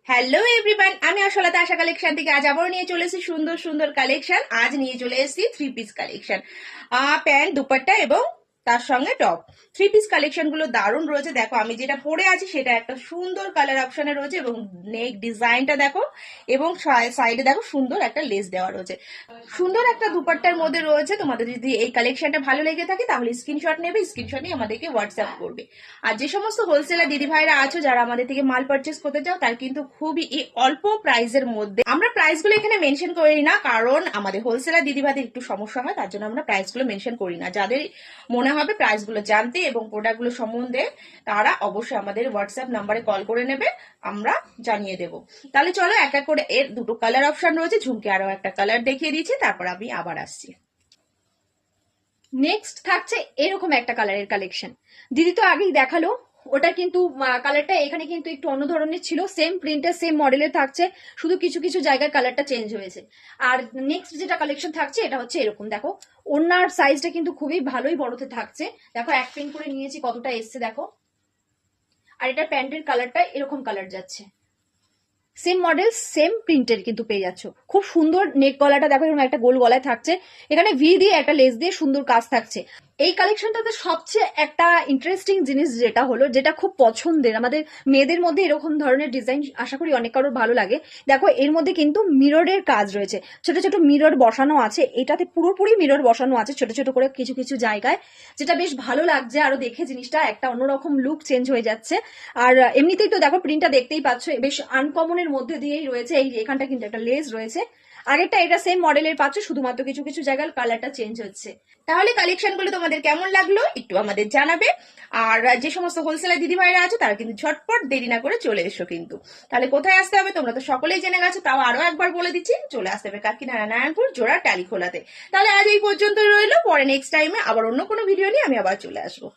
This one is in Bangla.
হ্যালো এভরিওয়ান, আমি আসলে আশা কালেকশন থেকে আজ আবার নিয়ে চলে এসেছি সুন্দর সুন্দর কালেকশন। আজ নিয়ে চলে এসেছি 3 পিস কালেকশন, প্যান্ট, দুপাট্টা এবং তার সঙ্গে টপ। 3 পিস কালেকশন গুলো দারুণ রয়েছে। দেখো আমি যেটা পরে আছি সেটা একটা সুন্দর কালার অপশনে রয়েছে এবং নেক ডিজাইনটা দেখো এবং সাইডে দেখো সুন্দর একটা লেস দেওয়া রয়েছে। সুন্দর একটা দুপাট্টার মধ্যে রয়েছে। তোমাদের যদি এই কালেকশনটা ভালো লেগে থাকে তাহলে স্ক্রিনশট নেবে, স্ক্রিনশট নিয়ে আমাদেরকে হোয়াটসঅ্যাপ করবে। আর যে সমস্ত হোলসেলার দিদি ভাইরা আছো যারা আমাদের থেকে মাল পারচেস করতে চাও, তার কিন্তু খুবই অল্প প্রাইসের মধ্যে, আমরা প্রাইসগুলো এখানে মেনশন করি না কারণ আমাদের হোলসেলার দিদি ভাইদের একটু সমস্যা হয়, তার জন্য আমরা প্রাইসগুলো মেনশন করি না। যাদের মনে হবে প্রাইসগুলো জানতে এবং প্রোডাক্টগুলো সম্বন্ধে তারা অবশ্যই আমাদের হোয়াটসঅ্যাপ নাম্বারে কল করে নেবে, আমরা জানিয়ে দেব। তাহলে চলো এক এক করে, এর দুটো কালার অপশন রয়েছে, ঝুমকে আরো একটা কালার দেখিয়ে দিচ্ছি, তারপর আমি আবার আসছি। নেক্সট থাকছে এরকম একটা কালারের কালেকশন। দিদি তো আগেই দেখালো, ওটা কিন্তু কালারটা এখানে কিন্তু একটু অন্য ধরনের ছিল, সেম প্রিন্টের সেম মডেলের থাকছে, শুধু কিছু কিছু জায়গায় কালারটা চেঞ্জ হয়েছে। আর নেক্সট যেটা কালেকশন থাকছে এটা হচ্ছে এরকম, দেখো ওনার সাইজটা কিন্তু খুবই ভালোই বড়তে থাকছে। দেখো এক প্রিন্ট করে নিয়েছি, কতটা এসছে দেখো। আর এটা প্যান্টের কালারটা এরকম কালার যাচ্ছে, সেম মডেল সেম প্রিন্টের কিন্তু পেয়ে যাচ্ছ। খুব সুন্দর নেক গলাটা দেখো, এরকম একটা গোল গলায় থাকছে, এখানে ভি দিয়ে একটা লেস দিয়ে সুন্দর কাজ থাকছে। এই কালেকশনটাতে সবচেয়ে একটা ইন্টারেস্টিং জিনিস যেটা হলো, যেটা খুব পছন্দের আমাদের মেয়েদের মধ্যে, এরকম ধরনের ডিজাইন আশা করি অনেক কারোর ভালো লাগে। দেখো এর মধ্যে কিন্তু মিররের কাজ রয়েছে, ছোট ছোট মিরর বসানো আছে, এটাতে পুরোপুরি মিরর বসানো আছে ছোট ছোট করে কিছু কিছু জায়গায়, যেটা বেশ ভালো লাগছে। আরো দেখে জিনিসটা একটা অন্যরকম লুক চেঞ্জ হয়ে যাচ্ছে। আর এমনিতেই তো দেখো প্রিন্টটা দেখতেই পাচ্ছ, বেশ আনকমনের মধ্যে দিয়েই রয়েছে। এই এখানটা কিন্তু একটা লেস রয়েছে, আগেরটা এটা সেম মডেলের পাচ্ছ, শুধুমাত্র কিছু কিছু জায়গায় কালারটা চেঞ্জ হচ্ছে। তাহলে কালেকশন গুলো তোমাদের কেমন লাগলো একটু আমাদের জানাবে। আর যে সমস্ত হোলসেলার দিদি ভাইরা আছে তারা কিন্তু ঝটপট দেরি না করে চলে এসো কিন্তু। তাহলে কোথায় আসতে হবে তোমরা তো সকলেই জেনে গেছো, তাও আরো একবার বলে দিচ্ছি, চলে আসতে হবে কাকিনাড়া নারায়ণপুর জোড়া টালিখোলাতে। তাহলে আজ এই পর্যন্ত রইলো, পরে নেক্সট টাইমে আবার অন্য কোনো ভিডিও নিয়ে আমি আবার চলে আসবো।